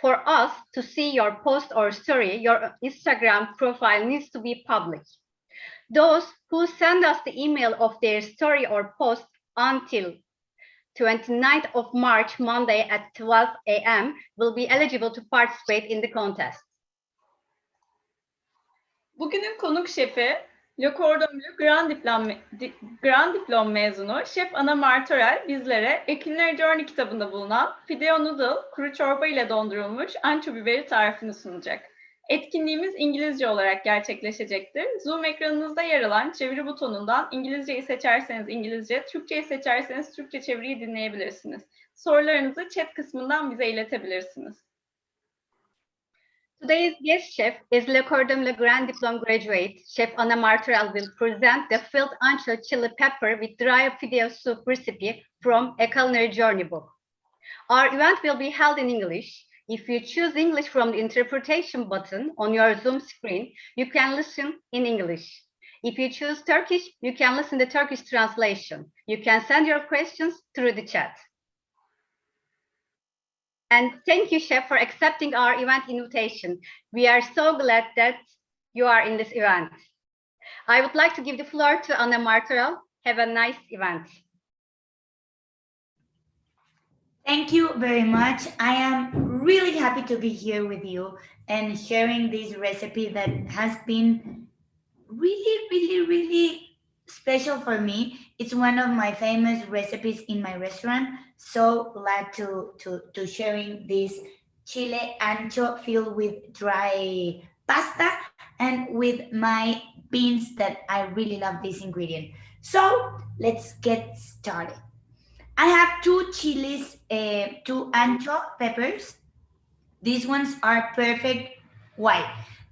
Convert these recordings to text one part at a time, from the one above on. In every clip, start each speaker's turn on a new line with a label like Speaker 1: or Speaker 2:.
Speaker 1: For us to see your post or story, your Instagram profile needs to be public. Those who send us the email of their story or post until 29th of March, Monday at 12 a.m. will be eligible to participate in the contest.
Speaker 2: Bugünün konuk şefi, Le Cordon Bleu Grand Diplom mezunu Şef Ana Martorell bizlere Culinary Journey kitabında bulunan Fideo Noodle, kuru çorba ile dondurulmuş anço biberi tarifini sunacak. Etkinliğimiz İngilizce olarak gerçekleşecektir. Zoom ekranınızda yer alan çeviri butonundan İngilizceyi seçerseniz İngilizce, Türkçeyi seçerseniz Türkçe çeviriyi dinleyebilirsiniz. Sorularınızı chat kısmından bize iletebilirsiniz.
Speaker 1: Today's guest chef is Le Cordon Bleu Grand Diplom graduate. Chef Ana Martorell will present the filled ancho chili pepper with dry fideo soup recipe from A Culinary Journey book. Our event will be held in English. If you choose English from the interpretation button on your Zoom screen, you can listen in English. If you choose Turkish, you can listen to Turkish translation. You can send your questions through the chat. And thank you, Chef, for accepting our event invitation. We are so glad that you are in this event. I would like to give the floor to Ana Martorell. Have a nice event.
Speaker 3: Thank you very much. I am really happy to be here with you and sharing this recipe that has been really special for me. It's one of my famous recipes in my restaurant. So glad to sharing this chile ancho filled with dry pasta and with my beans that I really love this ingredient. So let's get started. I have 2 chilies, 2 ancho peppers. These ones are perfect. Why?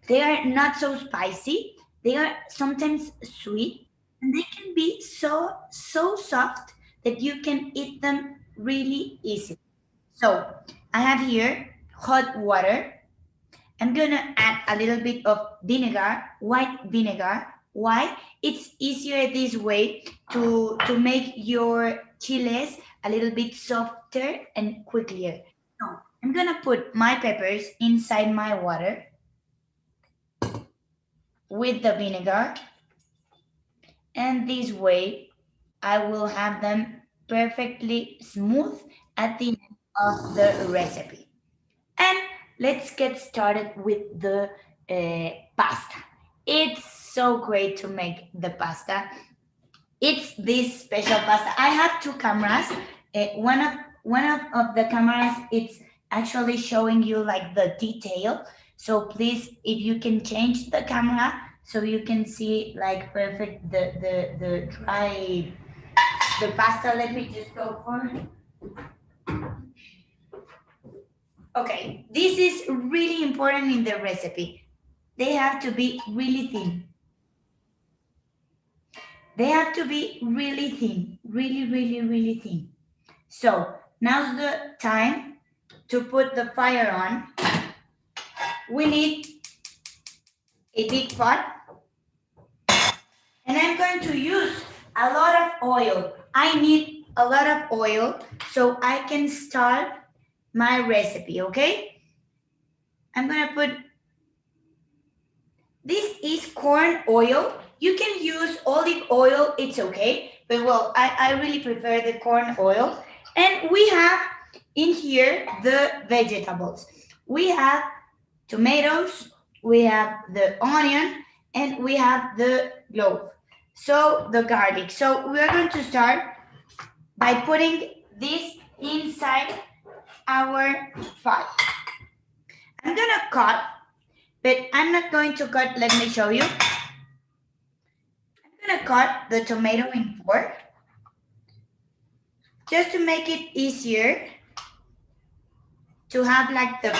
Speaker 3: They are not so spicy. They are sometimes sweet, and they can be so soft that you can eat them really easily. So I have here hot water. I'm gonna add a little bit of vinegar, white vinegar. Why? It's easier this way to make your chiles a little bit softer and quicker. So I'm gonna put my peppers inside my water with the vinegar, and this way I will have them perfectly smooth at the end of the recipe. And let's get started with the pasta. It's so great to make the pasta. It's this special pasta. I have 2 cameras. One of the cameras, it's actually showing you like the detail. So please, if you can change the camera so you can see like perfect the dry the pasta. Let me just go for it. Okay, this is really important in the recipe. They have to be really thin. They have to be really thin, really thin. So now's the time to put the fire on. We need a big pot, and I'm going to use a lot of oil. I need a lot of oil so I can start my recipe, okay? I'm gonna put, this is corn oil. You can use olive oil, it's okay, but well, I really prefer the corn oil. And we have in here the vegetables. We have tomatoes, we have the onion, and we have the clove. So the garlic. So we're going to start by putting this inside our pot. I'm gonna cut, but I'm not going to cut, let me show you. I'm gonna cut the tomato in 4, just to make it easier to have like the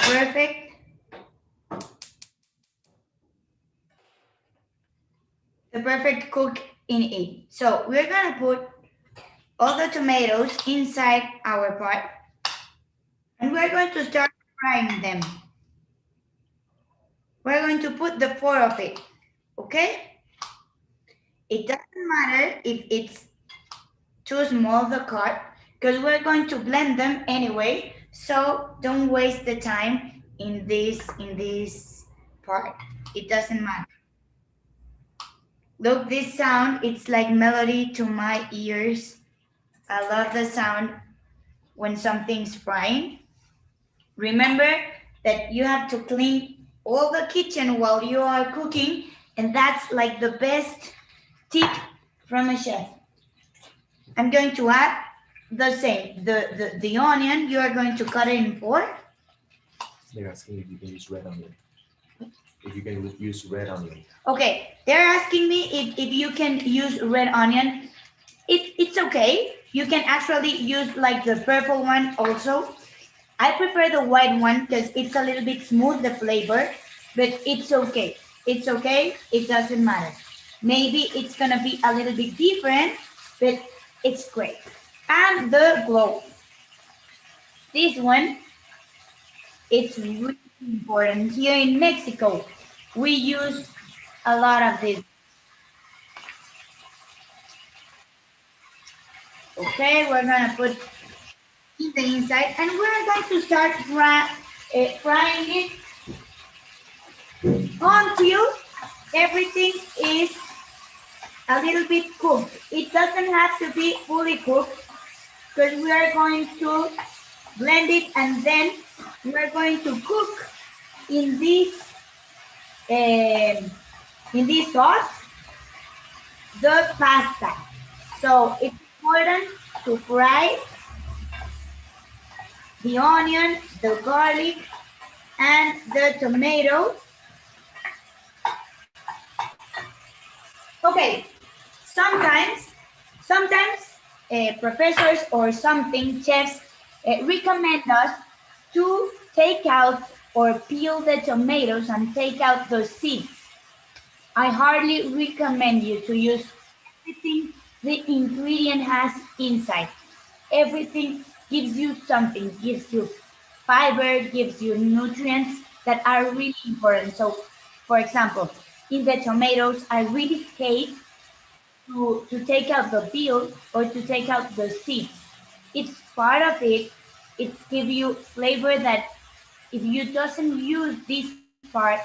Speaker 3: perfect cook in it. So we're gonna put all the tomatoes inside our pot, and we're going to start frying them. We're going to put the 4 of it, okay? It doesn't matter if it's too small, the cut, because we're going to blend them anyway. So don't waste the time in this part. It doesn't matter. Look, this sound, it's like melody to my ears. I love the sound when something's frying. Remember that you have to clean all the kitchen while you are cooking, and that's like the best tip from a chef. I'm going to add the same. The onion, you are going to cut it in four.
Speaker 4: They're asking if you can use red onion. If you can use red onion.
Speaker 3: Okay, they're asking me if you can use red onion. It's okay. You can actually use like the purple one also. I prefer the white one because it's a little bit smooth, the flavor, but it's okay. It's okay. It doesn't matter. Maybe it's gonna be a little bit different, but it's great. And the glow. This one, it's really important. Here in Mexico, we use a lot of this. Okay, we're gonna put in the inside, and we're going to start frying it until everything is a little bit cooked. It doesn't have to be fully cooked because we are going to blend it and then we're going to cook in this sauce the pasta. So it's important to fry the onion, the garlic, and the tomato. Okay, sometimes professors or something, chefs, recommend us to take out or peel the tomatoes and take out the seeds. I hardly recommend you to use everything the ingredient has inside. Everything gives you something, gives you fiber, gives you nutrients that are really important. So, for example, in the tomatoes, I really hate to take out the peel or to take out the seeds. It's part of it. It's give you flavor that if you doesn't use this part,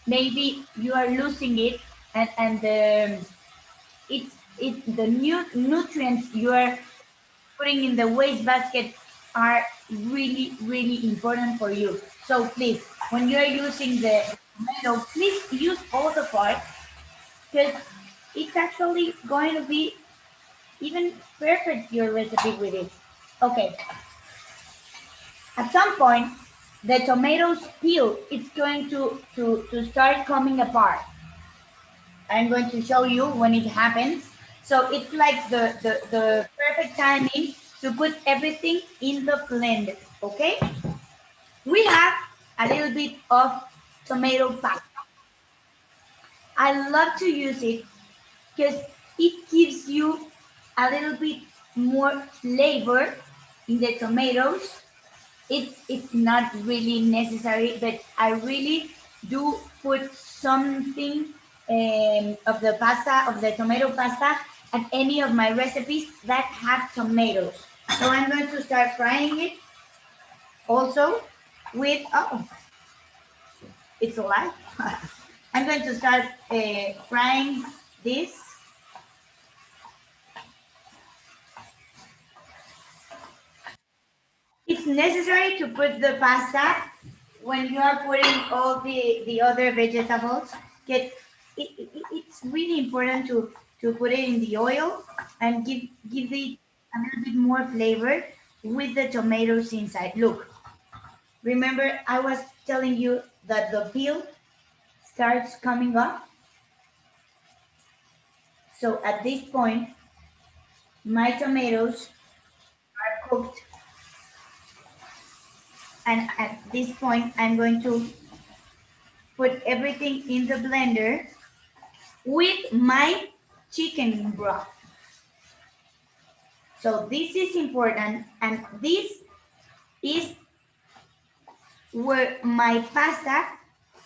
Speaker 3: maybe you are losing it, and the new nutrients you are putting in the waste basket are really important for you. So please, when you are using the tomato, please use all the parts because it's actually going to be even perfect your recipe with it. Okay. At some point, the tomatoes peel, it's going to start coming apart. I'm going to show you when it happens. So it's like the perfect timing to put everything in the blender, okay? We have a little bit of tomato pasta. I love to use it because it gives you a little bit more flavor in the tomatoes. It's not really necessary, but I really do put something of the pasta, of the tomato pasta, at any of my recipes that have tomatoes. So I'm going to start frying it also with, oh, it's alive. I'm going to start frying this. It's necessary to put the pasta when you are putting all the other vegetables. It's really important to put it in the oil and give it a little bit more flavor with the tomatoes inside. Look, remember I was telling you that the peel starts coming off. So at this point, my tomatoes are cooked. And at this point, I'm going to put everything in the blender with my chicken broth. So this is important, and this is where my pasta,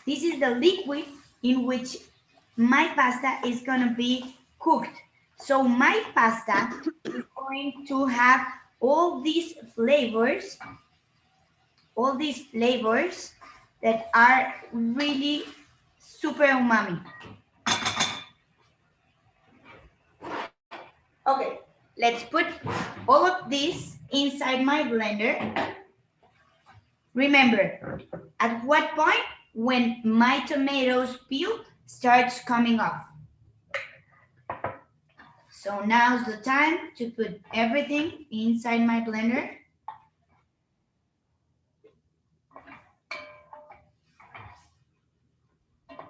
Speaker 3: this is the liquid in which my pasta is gonna be cooked. So my pasta is going to have all these flavors all these flavors that are really super umami. Okay, let's put all of this inside my blender. Remember, at what point? When my tomatoes peel starts coming off. So now's the time to put everything inside my blender.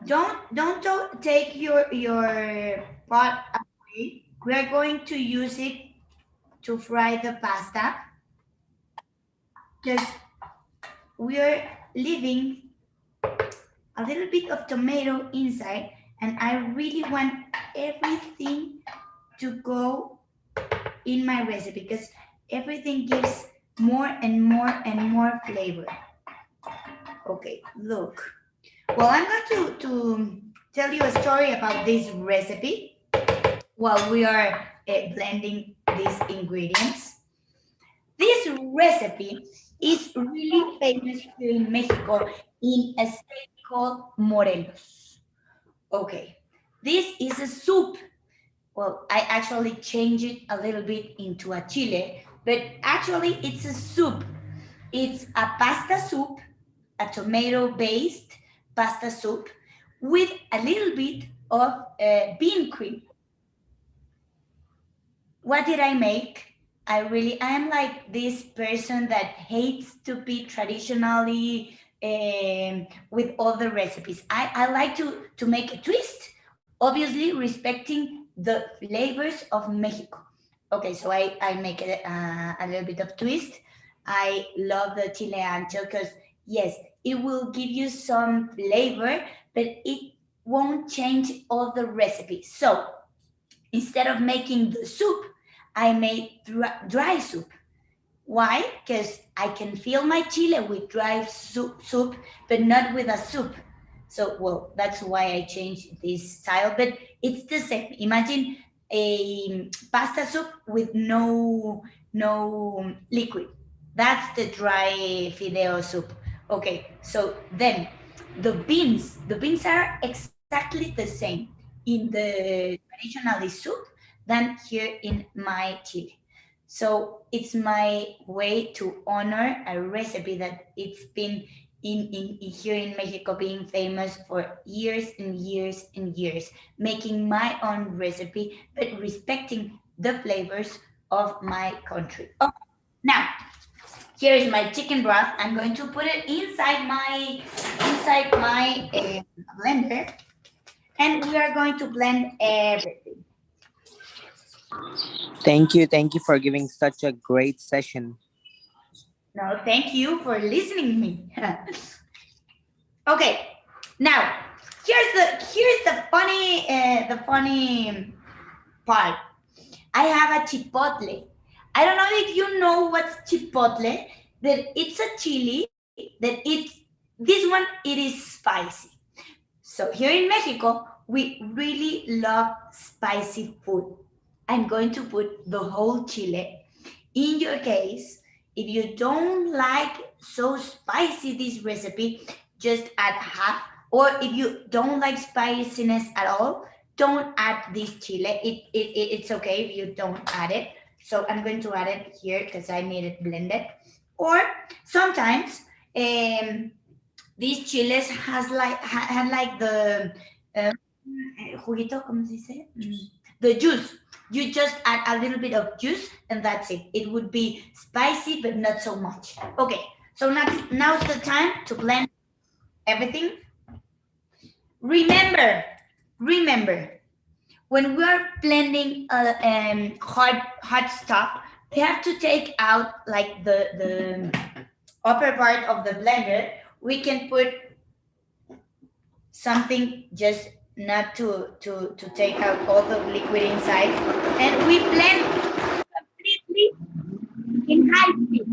Speaker 3: Don't take your pot away. We are going to use it to fry the pasta because we are leaving a little bit of tomato inside, and I really want everything to go in my recipe because everything gives more and more and more flavor. Okay, look. Well, I'm going to tell you a story about this recipe while we are blending these ingredients. This recipe is really famous here in Mexico in a state called Morelos. Okay, this is a soup. Well, I actually changed it a little bit into a chile, but actually it's a soup. It's a pasta soup, a tomato-based pasta soup with a little bit of bean cream. What did I make? I am like this person that hates to be traditionally with all the recipes. I like to make a twist, obviously respecting the flavors of Mexico. Okay, so I make it a little bit of twist. I love the chile ancho because yes, it will give you some flavor, but it won't change all the recipe. So instead of making the soup, I made dry soup. Why? Because I can fill my chile with dry soup, but not with a soup. So, well, that's why I changed this style, but it's the same. Imagine a pasta soup with no liquid. That's the dry Fideo soup. Okay, so then the beans are exactly the same in the traditional soup than here in my chile. So it's my way to honor a recipe that it's been in here in Mexico being famous for years and years and years, making my own recipe, but respecting the flavors of my country. Okay, now here is my chicken broth. I'm going to put it inside my blender, and we are going to blend everything.
Speaker 5: Thank you for giving such a great session.
Speaker 3: No, thank you for listening to me. Okay, now here's the funny part. I have a chipotle. I don't know if you know what's chipotle, but it's a chili that it is spicy. So here in Mexico, we really love spicy food. I'm going to put the whole chile. In your case, if you don't like so spicy this recipe, just add half. Or if you don't like spiciness at all, don't add this chile. It's okay if you don't add it. So I'm going to add it here because I made it blended. Or sometimes these chiles had like the juguito, ¿cómo se dice? The juice. You just add a little bit of juice and that's it. It would be spicy, but not so much. Okay, so now's the time to blend everything. Remember, when we are blending hot stuff, we have to take out like the upper part of the blender. We can put something just not to take out all the liquid inside, and we blend completely in high speed.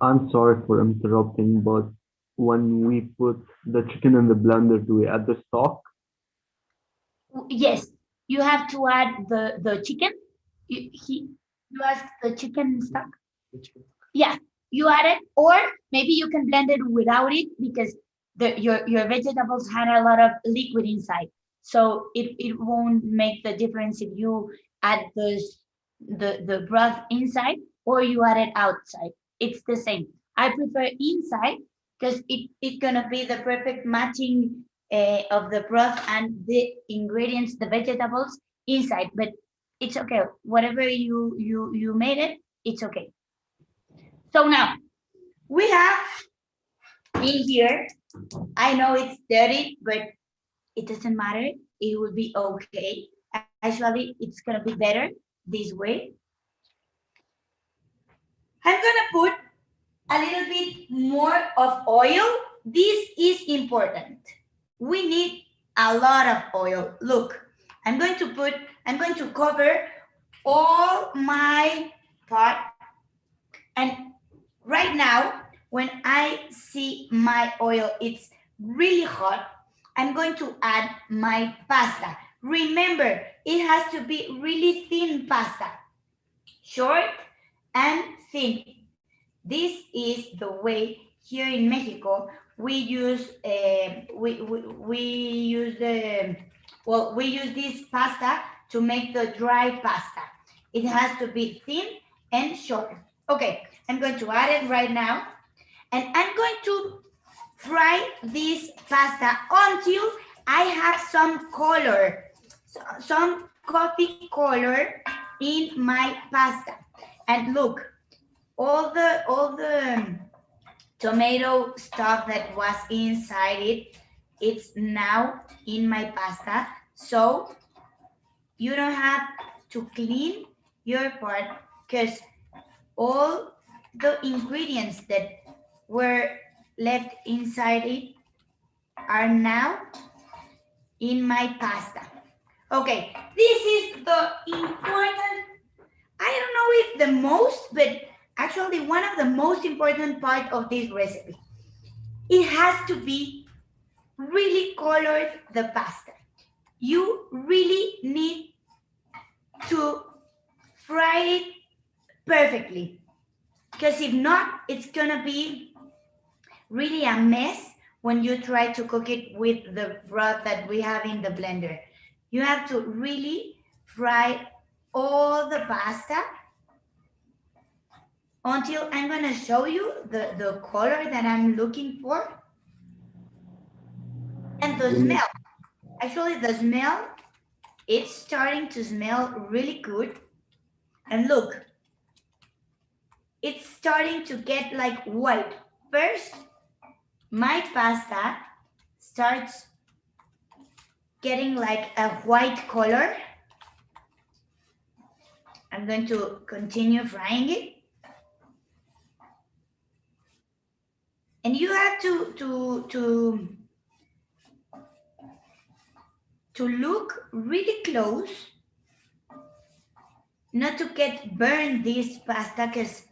Speaker 6: I'm sorry for interrupting, but when we put the chicken in the blender, do we add the stock?
Speaker 3: Yes, you have to add the chicken. You ask the chicken stock. Yeah, you add it, or maybe you can blend it without it because your vegetables had a lot of liquid inside. So it won't make the difference if you add the broth inside or you add it outside. It's the same. I prefer inside because it's gonna be the perfect matching of the broth and the ingredients, the vegetables inside. But it's okay. Whatever you made it, it's okay. So now we have in here, I know it's dirty, but it doesn't matter. It will be okay. Actually, it's gonna be better this way. I'm gonna put a little bit more of oil. This is important. We need a lot of oil. Look, I'm going to cover all my pot. And right now, when I see my oil, it's really hot, I'm going to add my pasta. Remember, it has to be really thin pasta, short and thin. This is the way here in Mexico we use we use this pasta to make the dry pasta. It has to be thin and short. Okay, I'm going to add it right now, and I'm going to fry this pasta until I have some color, some coffee color in my pasta. And look, all the tomato stuff that was inside it, it's now in my pasta. So you don't have to clean your pot because all the ingredients that were left inside it are now in my pasta. Okay, this is the important, I don't know if the most, but actually one of the most important part of this recipe. It has to be really colored, the pasta. You really need to fry it perfectly, because if not, it's gonna be really a mess when you try to cook it with the broth that we have in the blender. You have to really fry all the pasta until I'm gonna show you the color that I'm looking for. And the smell, actually the smell, it's starting to smell really good. And look, it's starting to get like white. First, my pasta starts getting like a white color. I'm going to continue frying it. And you have to look really close, not to get burned this pasta, because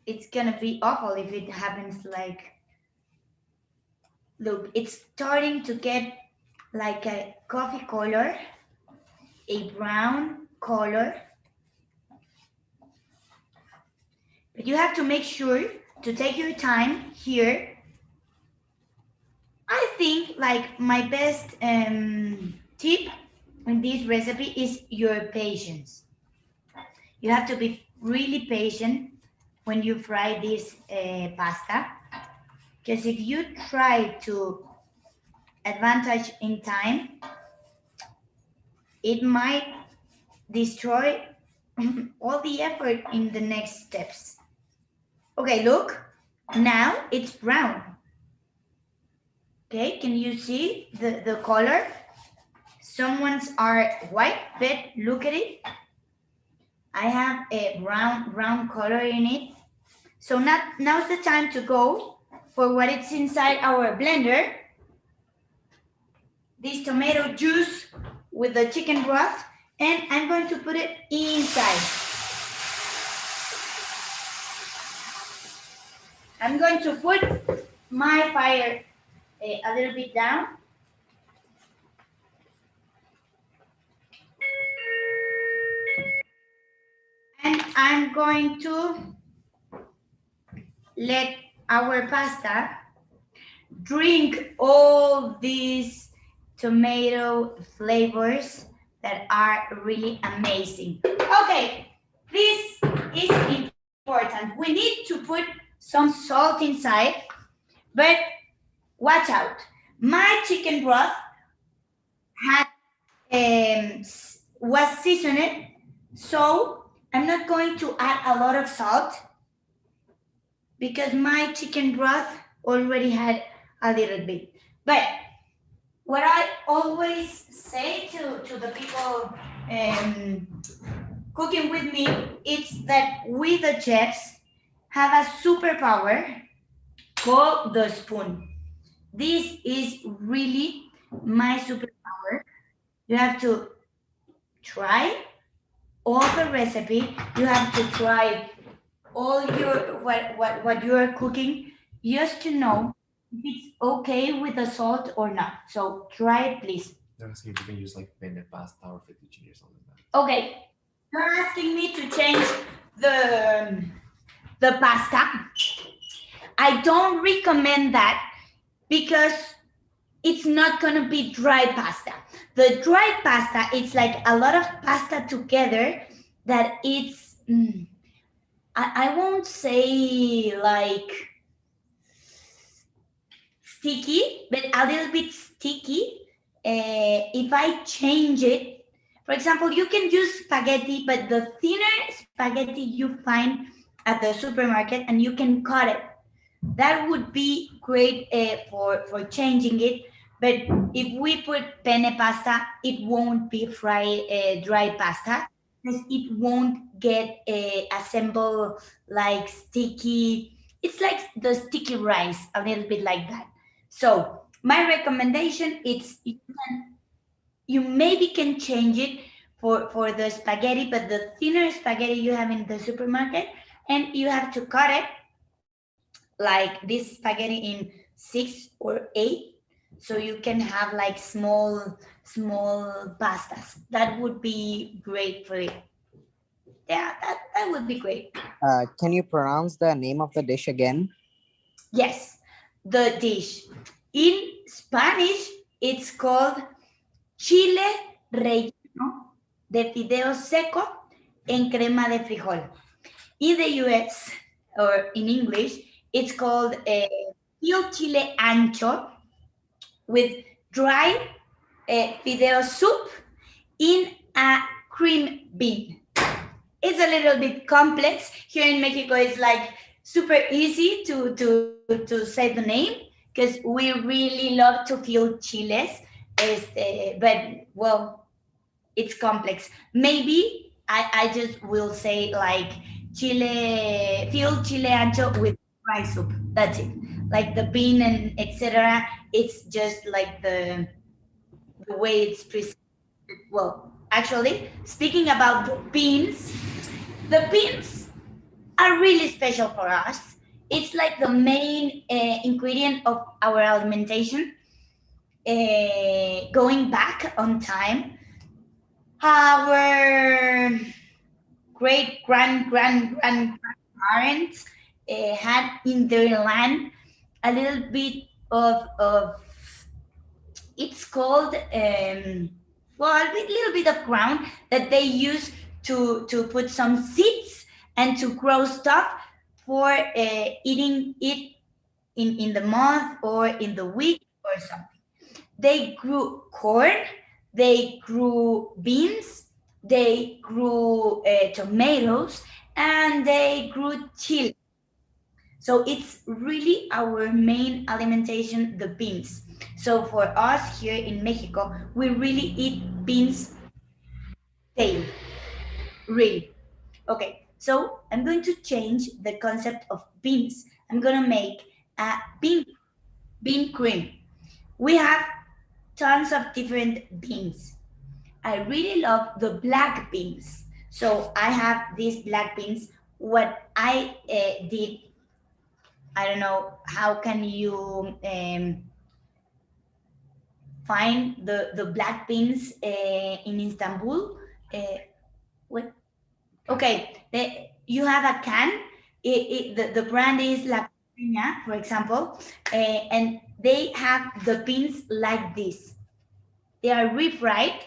Speaker 3: it's gonna be awful if it happens. Like, look, it's starting to get like a coffee color, a brown color. But you have to make sure to take your time here. I think like my best tip in this recipe is your patience. You have to be really patient when you fry this pasta, because if you try to advantage in time, it might destroy all the effort in the next steps. Okay, look, now it's brown. Okay, can you see the color? Some ones are white, but look at it. I have a brown color in it. So now's the time to go for what is inside our blender. This tomato juice with the chicken broth, and I'm going to put it inside. I'm going to put my fire a little bit down. And I'm going to let our pasta drink all these tomato flavors that are really amazing. Okay, this is important. We need to put some salt inside, but watch out. My chicken broth had was seasoned, so I'm not going to add a lot of salt because my chicken broth already had a little bit. But what I always say to the people cooking with me is that we, the chefs, have a superpower called the spoon. This is really my superpower. You have to try all the recipe. You have to try all your what you are cooking just to know if it's okay with the salt or not. So try it, please.
Speaker 4: They're asking if you can use like penne pasta or fettuccine or something like that.
Speaker 3: Okay, you're asking me to change the pasta. I don't recommend that because it's not gonna be dry pasta. The dry pasta, it's like a lot of pasta together that it's, I won't say like sticky, but a little bit sticky. If I change it, for example, you can use spaghetti, but the thinner spaghetti you find at the supermarket and you can cut it. That would be great for changing it. But if we put penne pasta, it won't be dry pasta because it won't get assemble like sticky. It's like the sticky rice, a little bit like that. So my recommendation is you maybe can change it for the spaghetti, but the thinner spaghetti you have in the supermarket, and you have to cut it like this spaghetti in 6 or 8, so you can have like small pastas. That would be great for it. Yeah, that would be great.
Speaker 5: Can you pronounce the name of the dish again?
Speaker 3: Yes, the dish in Spanish it's called chile relleno de fideo seco en crema de frijol. In the US or in English, it's called fideo chile ancho with dry fideo soup in a cream bean. It's a little bit complex. Here in Mexico, it's like super easy to say the name because we really love to feel chiles. But well, it's complex. Maybe I just will say like feel chile ancho with rice soup. That's it. Like the bean and etc. It's just like the way it's presented. Well, actually, speaking about the beans are really special for us. It's like the main ingredient of our alimentation. Going back on time, our great grandparents had in their land a little bit of it's called a little bit of ground that they use to put some seeds and to grow stuff for eating it in the month or in the week or something. They grew corn, they grew beans, they grew tomatoes, and they grew chili. So it's really our main alimentation, the beans. So for us here in Mexico, we really eat beans daily, really. Okay, so I'm going to change the concept of beans. I'm gonna make a bean cream. We have tons of different beans. I really love the black beans. So I have these black beans. What I did I don't know, how can you find the black beans in Istanbul? What? Okay, you have a can. The brand is La Coruña, for example, and they have the beans like this. They are refried.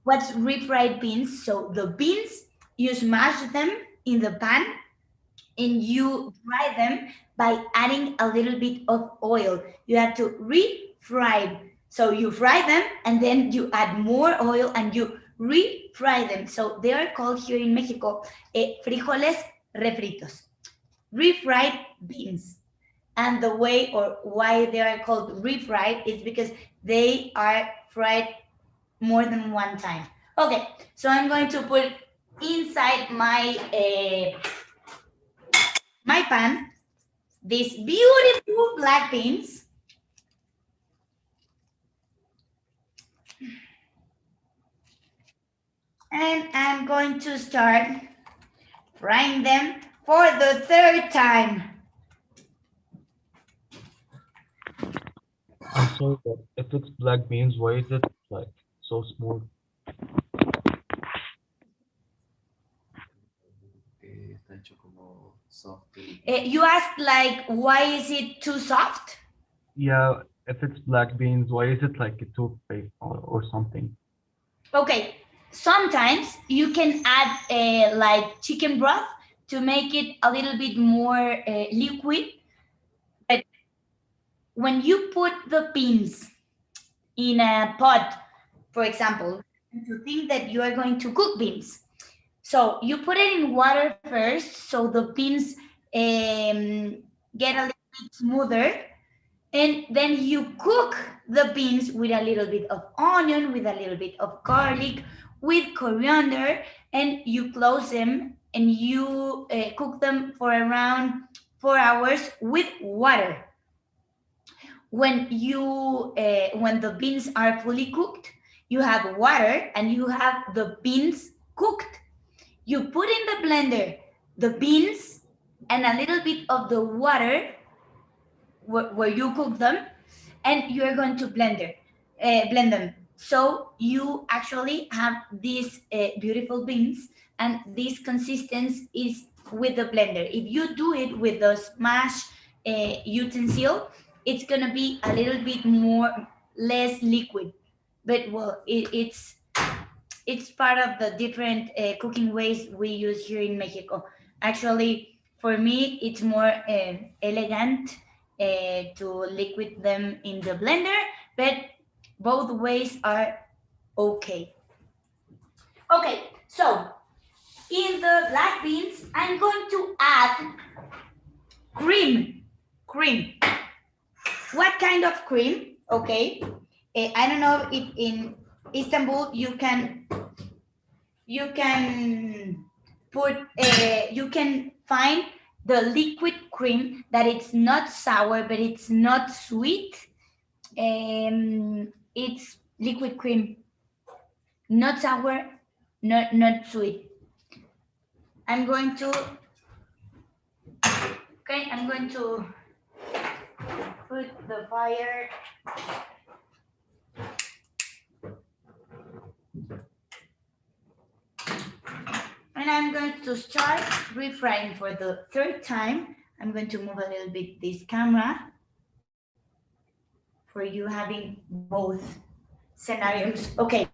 Speaker 3: What's refried beans? So the beans, you smash them in the pan and you dry them by adding a little bit of oil. You have to refry. So you fry them and then you add more oil and you refry them. So they are called here in Mexico frijoles refritos, refried beans. And the way or why they are called refried is because they are fried more than one time. Okay, so I'm going to put inside my my pan these beautiful black beans. And I'm going to start frying them for the third time.
Speaker 7: I'm sorry, but if it's black beans, why is it like so smooth?
Speaker 4: Está hecho como soft.
Speaker 3: You asked like, why is it too soft?
Speaker 7: Yeah, if it's black beans, why is it like a toothpaste or something?
Speaker 3: Okay, sometimes you can add like chicken broth to make it a little bit more liquid. But when you put the beans in a pot, for example, to think that you are going to cook beans. So you put it in water first, so the beans get a little bit smoother. And then you cook the beans with a little bit of onion, with a little bit of garlic, with coriander, and you close them and you cook them for around 4 hours with water. When the beans are fully cooked, you have water and you have the beans cooked. You put in the blender the beans and a little bit of the water where you cook them, and you are going to blend them. So you actually have these beautiful beans, and this consistency is with the blender. If you do it with the smash utensil, it's gonna be a little bit less liquid. But well, it's part of the different cooking ways we use here in Mexico. Actually, for me, it's more elegant to liquid them in the blender, but both ways are okay. Okay, so in the black beans, I'm going to add cream. What kind of cream? Okay, I don't know if in Istanbul you can put you can find the liquid cream that it's not sour but it's not sweet. It's liquid cream, not sour, not sweet. I'm going to put the fire. And I'm going to start refrying for the third time. I'm going to move a little bit this camera for you having both scenarios. Okay,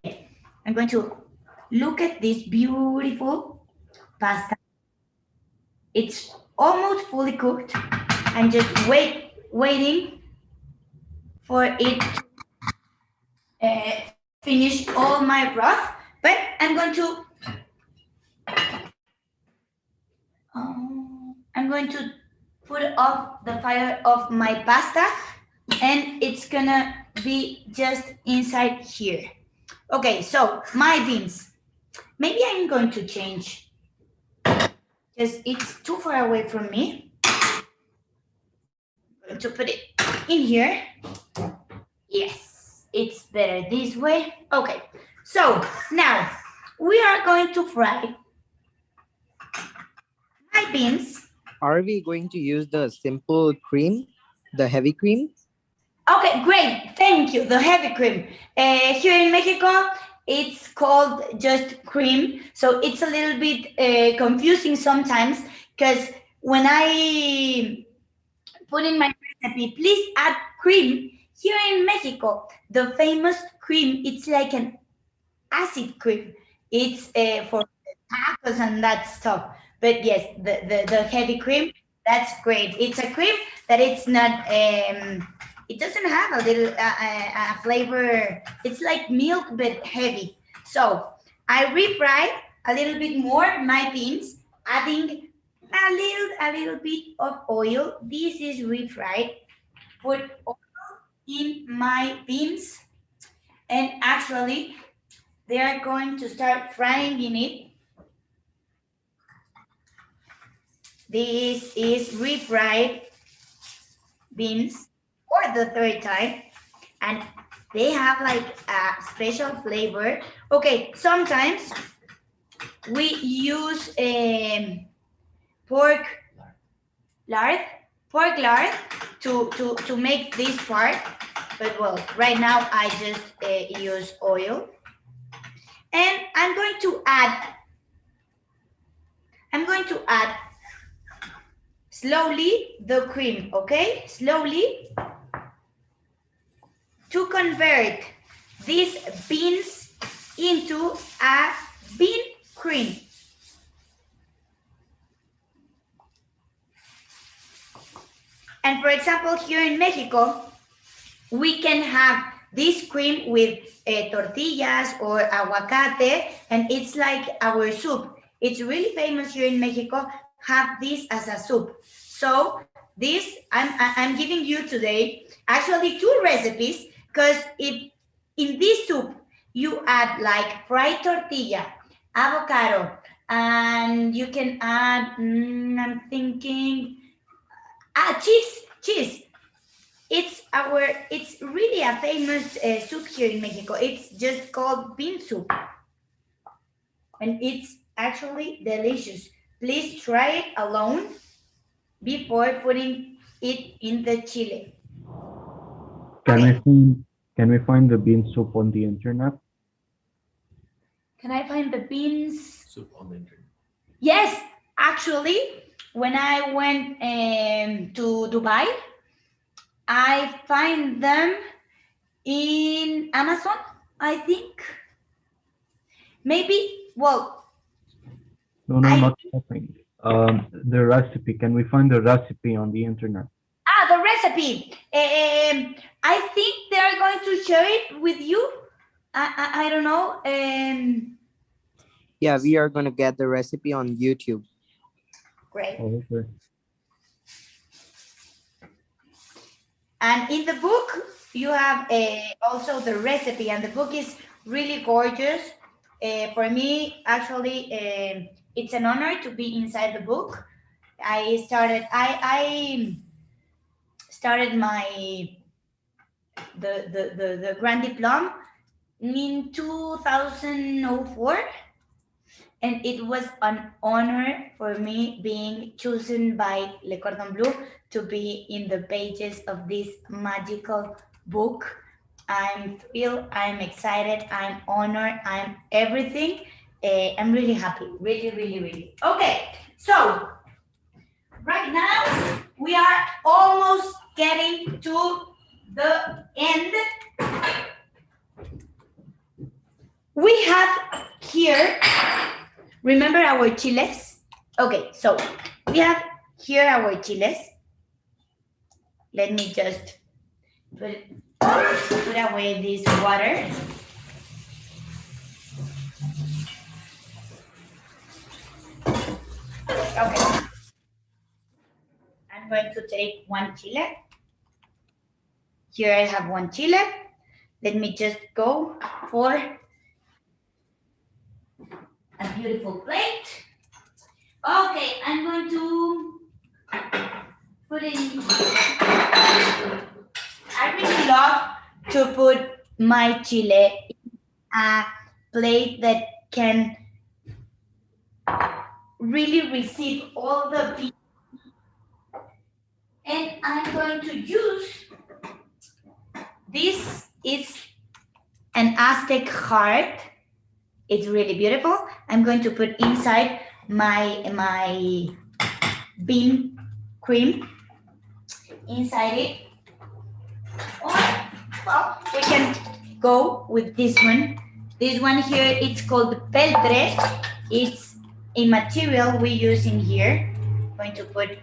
Speaker 3: I'm going to look at this beautiful pasta. It's almost fully cooked. I'm just waiting for it to finish all my broth, but I'm going to put off the fire of my pasta, and it's gonna be just inside here. Okay, so my beans. Maybe I'm going to change because it's too far away from me. I'm going to put it in here. Yes, it's better this way. Okay, so now we are going to fry my beans
Speaker 5: Are we going to use the simple cream, the heavy cream?
Speaker 3: Okay, great. Thank you. The heavy cream. Here in Mexico, it's called just cream. So it's a little bit confusing sometimes because when I put in my recipe, please add cream. Here in Mexico, the famous cream, it's like an acid cream. It's for tacos and that stuff. But yes, the heavy cream, that's great. It's a cream that it's not, it doesn't have a little a flavor. It's like milk, but heavy. So I refry a little bit more my beans, adding a little bit of oil. This is refried. Put oil in my beans, and actually they are going to start frying in it. This is refried beans for the third time, and they have like a special flavor. Okay, sometimes we use pork lard to make this part, but well, right now I just use oil, and I'm going to add slowly the cream, okay? Slowly, to convert these beans into a bean cream. And for example, here in Mexico, we can have this cream with tortillas or aguacate, and it's like our soup. It's really famous here in Mexico, have this as a soup. So this, I'm giving you today actually 2 recipes, because if in this soup you add like fried tortilla, avocado, and you can add, I'm thinking, cheese. It's really a famous soup here in Mexico. It's just called bean soup, and it's actually delicious. Please try it alone before putting it in the chile.
Speaker 6: Can we find the bean soup on the internet?
Speaker 3: Can I find the beans?
Speaker 4: Soup on the internet.
Speaker 3: Yes, actually, when I went to Dubai, I find them in Amazon, I think. Maybe, well.
Speaker 6: No, not shopping. The recipe. Can we find the recipe on the internet?
Speaker 3: The recipe. I think they're going to share it with you. I don't know.
Speaker 5: Yeah, we are going to get the recipe on YouTube.
Speaker 3: Great.
Speaker 6: Oh, okay.
Speaker 3: And in the book, you have also the recipe, and the book is really gorgeous. For me, actually, it's an honor to be inside the book. I started my the Grand Diplôme in 2004, and it was an honor for me being chosen by Le Cordon Bleu to be in the pages of this magical book. I'm thrilled, I'm excited, I'm honored, I'm everything. I'm really happy, really. Okay, so right now we are almost getting to the end. We have here, remember our chiles? Okay, so we have here our chiles. Let me just put away this water. Okay. I'm going to take 1 chile. Here I have 1 chile. Let me just go for a beautiful plate. Okay, I'm going to put in. I really love to put my chile in a plate that can really receive all the And I'm going to use, this is an Aztec heart. It's really beautiful. I'm going to put inside my bean cream inside it. Or, well, we can go with this one. This one here, it's called peltre. It's a material we use in here. I'm going to put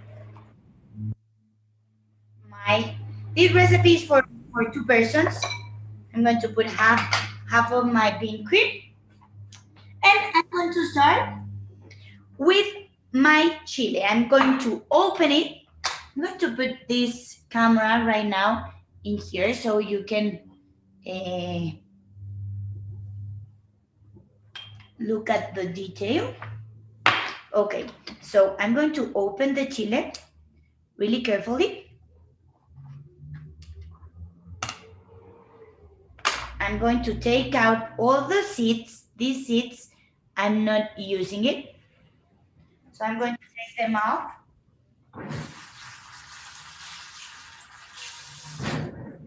Speaker 3: this recipe is for 2 persons. I'm going to put half of my bean cream. And I'm going to start with my chile. I'm going to open it. I'm going to put this camera right now in here so you can look at the detail. Okay, so I'm going to open the chile really carefully. I'm going to take out all the seeds. These seeds, I'm not using it. So I'm going to take them out.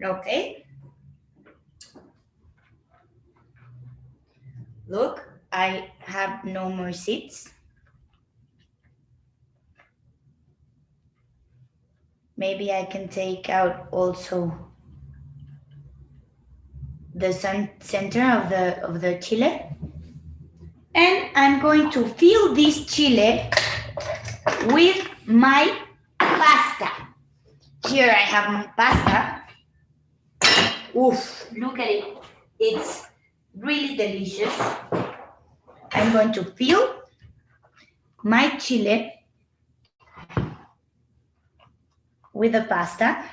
Speaker 3: Okay. Look, I have no more seeds. Maybe I can take out also the center of the chile. And I'm going to fill this chile with my pasta. Here I have my pasta. Oof, look at it. It's really delicious. I'm going to fill my chile with the pasta.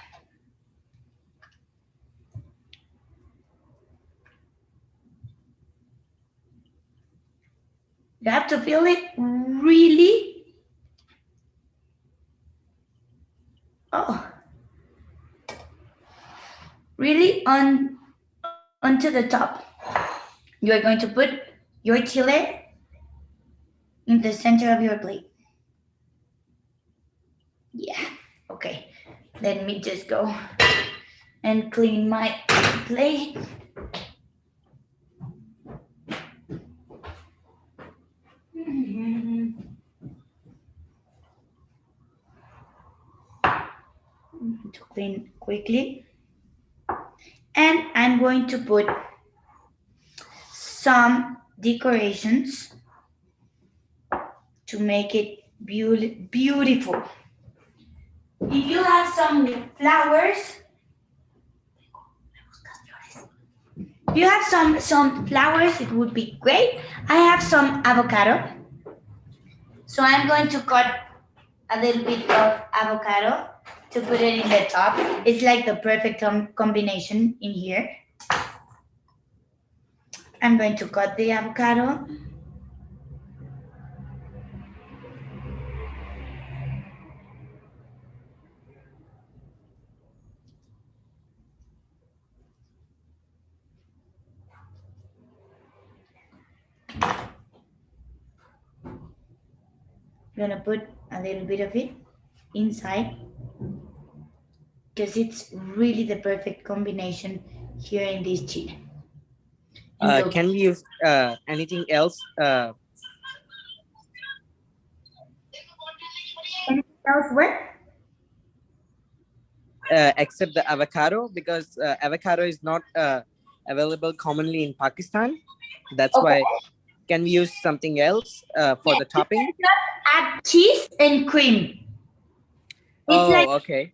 Speaker 3: You have to fill it really, really onto the top. You are going to put your chile in the center of your plate. Yeah, okay. Let me just go and clean my plate. To clean quickly. And I'm going to put some decorations to make it beautiful. If you have some flowers, if you have some flowers, it would be great. I have some avocado. So I'm going to cut a little bit of avocado to put it in the top. It's like the perfect combination in here. I'm going to cut the avocado. I'm gonna put a little bit of it inside because it's really the perfect combination here in this chile.
Speaker 5: Can we use anything else?
Speaker 3: Anything else where?
Speaker 5: Except the avocado, because avocado is not available commonly in Pakistan. That's why. Can we use something else for the topping?
Speaker 3: Just add cheese and cream.
Speaker 5: Okay.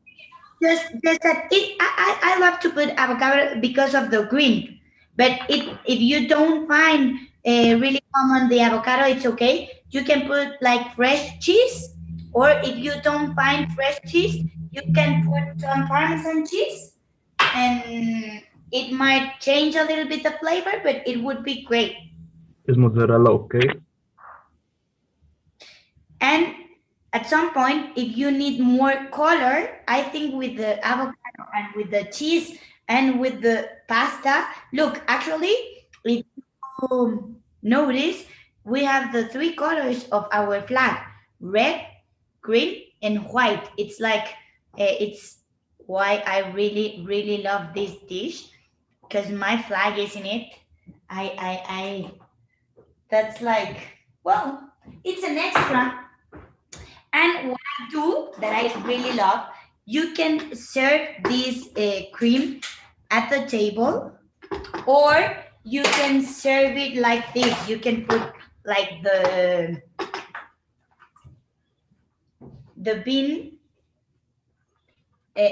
Speaker 3: Just that I love to put avocado because of the green. But if you don't find really common the avocado, it's okay. You can put like fresh cheese, or if you don't find fresh cheese, you can put some Parmesan cheese, and it might change a little bit the flavor, but it would be great.
Speaker 6: Is mozzarella okay?
Speaker 3: And at some point, if you need more color, I think with the avocado and with the cheese and with the pasta, look, actually, if you notice, we have the 3 colors of our flag: red, green, and white. It's like It's why I really love this dish, because my flag is in it. I that's like, well, it's an extra. And what I do that I really love, you can serve this cream at the table, or you can serve it like this. You can put like the bean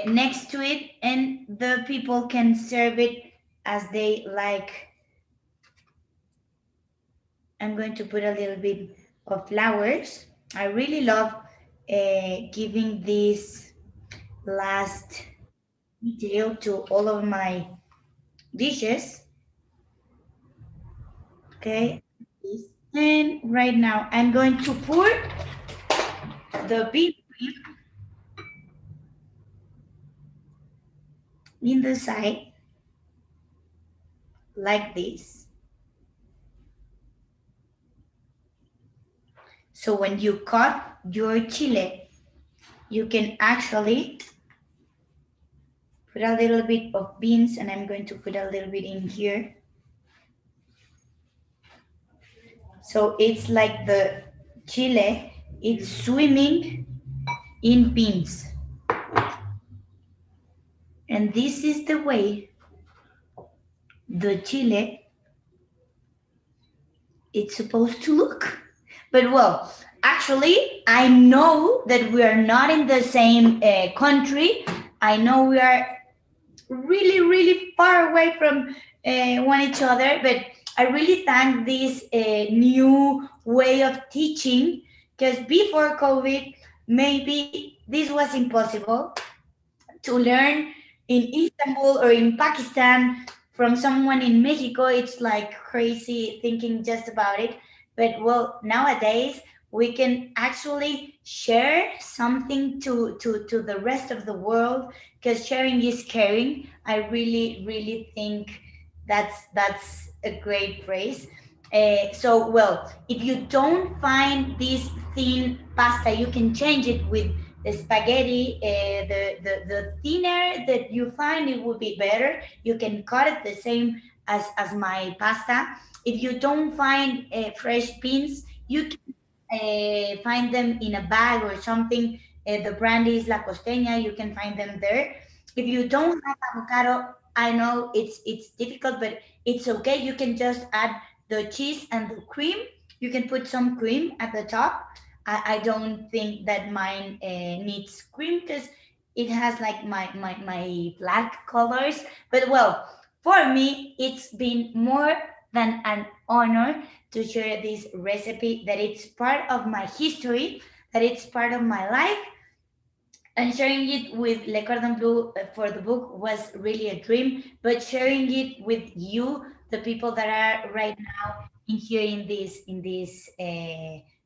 Speaker 3: next to it, and the people can serve it as they like. I'm going to put a little bit of flowers. I really love giving this last detail to all of my dishes. Okay, and right now I'm going to pour the bean cream in the side like this. So when you cut your chile, you can actually put a little bit of beans, and I'm going to put a little bit in here. So it's like the chile, it's swimming in beans. And this is the way the chile it's supposed to look. But well, actually, I know that we are not in the same country. I know we are really far away from one each other, but I really thank this new way of teaching, because before COVID, maybe this was impossible to learn in Istanbul or in Pakistan from someone in Mexico. It's like crazy thinking just about it. But well, nowadays we can actually share something to the rest of the world, because sharing is caring. I really think that's a great phrase. So well, if you don't find this thin pasta, you can change it with the spaghetti. The thinner that you find, it would be better. You can cut it the same as my pasta. If you don't find fresh beans, you can find them in a bag or something. The brand is La Costeña. You can find them there. If you don't have avocado, I know it's difficult, but it's okay. You can just add the cheese and the cream. You can put some cream at the top. I don't think that mine needs cream, because it has like my black colors. But well, for me, it's been more than an honor to share this recipe, that it's part of my history, that it's part of my life. And sharing it with Le Cordon Bleu for the book was really a dream, but sharing it with you, the people that are right now in here in this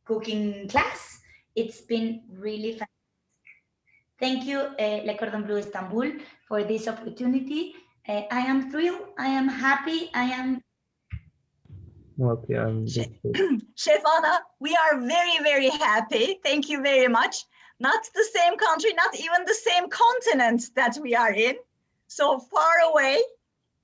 Speaker 3: cooking class, it's been really fun. Thank you, Le Cordon Bleu Istanbul, for this opportunity. I am thrilled, I am happy, I am.
Speaker 6: Okay,
Speaker 8: Chef Anna, we are very happy. Thank you very much. Not the same country, not even the same continent that we are in, so far away.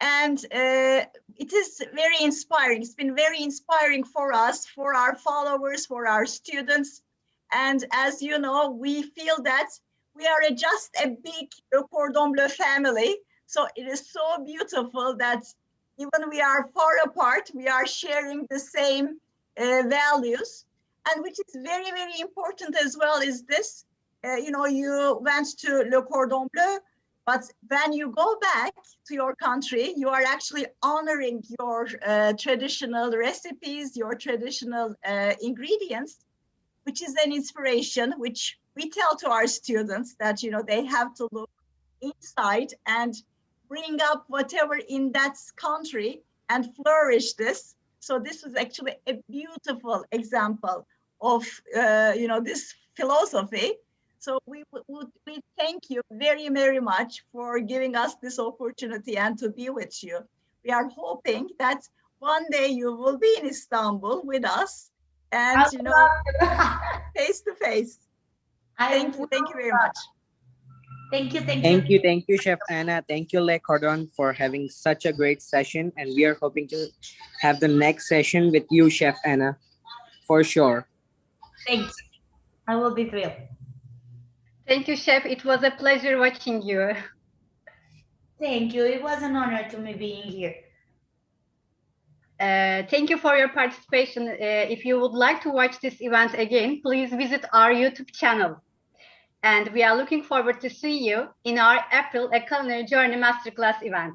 Speaker 8: And it is very inspiring. It's been very inspiring for us, for our followers, for our students. And as you know, we feel that we are just a big Le Cordon Bleu family. So it is so beautiful that even we are far apart, we are sharing the same values. And which is very important as well is this, you went to Le Cordon Bleu, but when you go back to your country, you are actually honoring your traditional recipes, your traditional ingredients, which is an inspiration, which we tell to our students that, they have to look inside and bring up whatever in that country and flourish this. So this is actually a beautiful example of, this philosophy. So we thank you very much for giving us this opportunity and to be with you. We are hoping that one day you will be in Istanbul with us and, face to face. Thank you very much.
Speaker 3: Thank you.
Speaker 5: Thank you, Chef Anna. Thank you, Le Cordon, for having such a great session. And we are hoping to have the next session with you, Chef Anna, for sure.
Speaker 3: Thanks. I will be thrilled.
Speaker 1: Thank you, Chef. It was a pleasure watching you.
Speaker 3: Thank you. It was an honor to me being here.
Speaker 1: Thank you for your participation. If you would like to watch this event again, please visit our YouTube channel. And we are looking forward to see you in our April A Culinary Journey Masterclass event.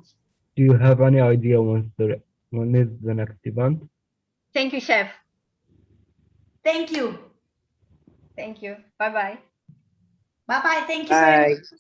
Speaker 6: Do you have any idea when is the next event?
Speaker 1: Thank you, Chef.
Speaker 3: Thank you.
Speaker 1: Thank you. Bye-bye.
Speaker 3: Bye-bye. Thank you very
Speaker 5: Bye.
Speaker 3: much.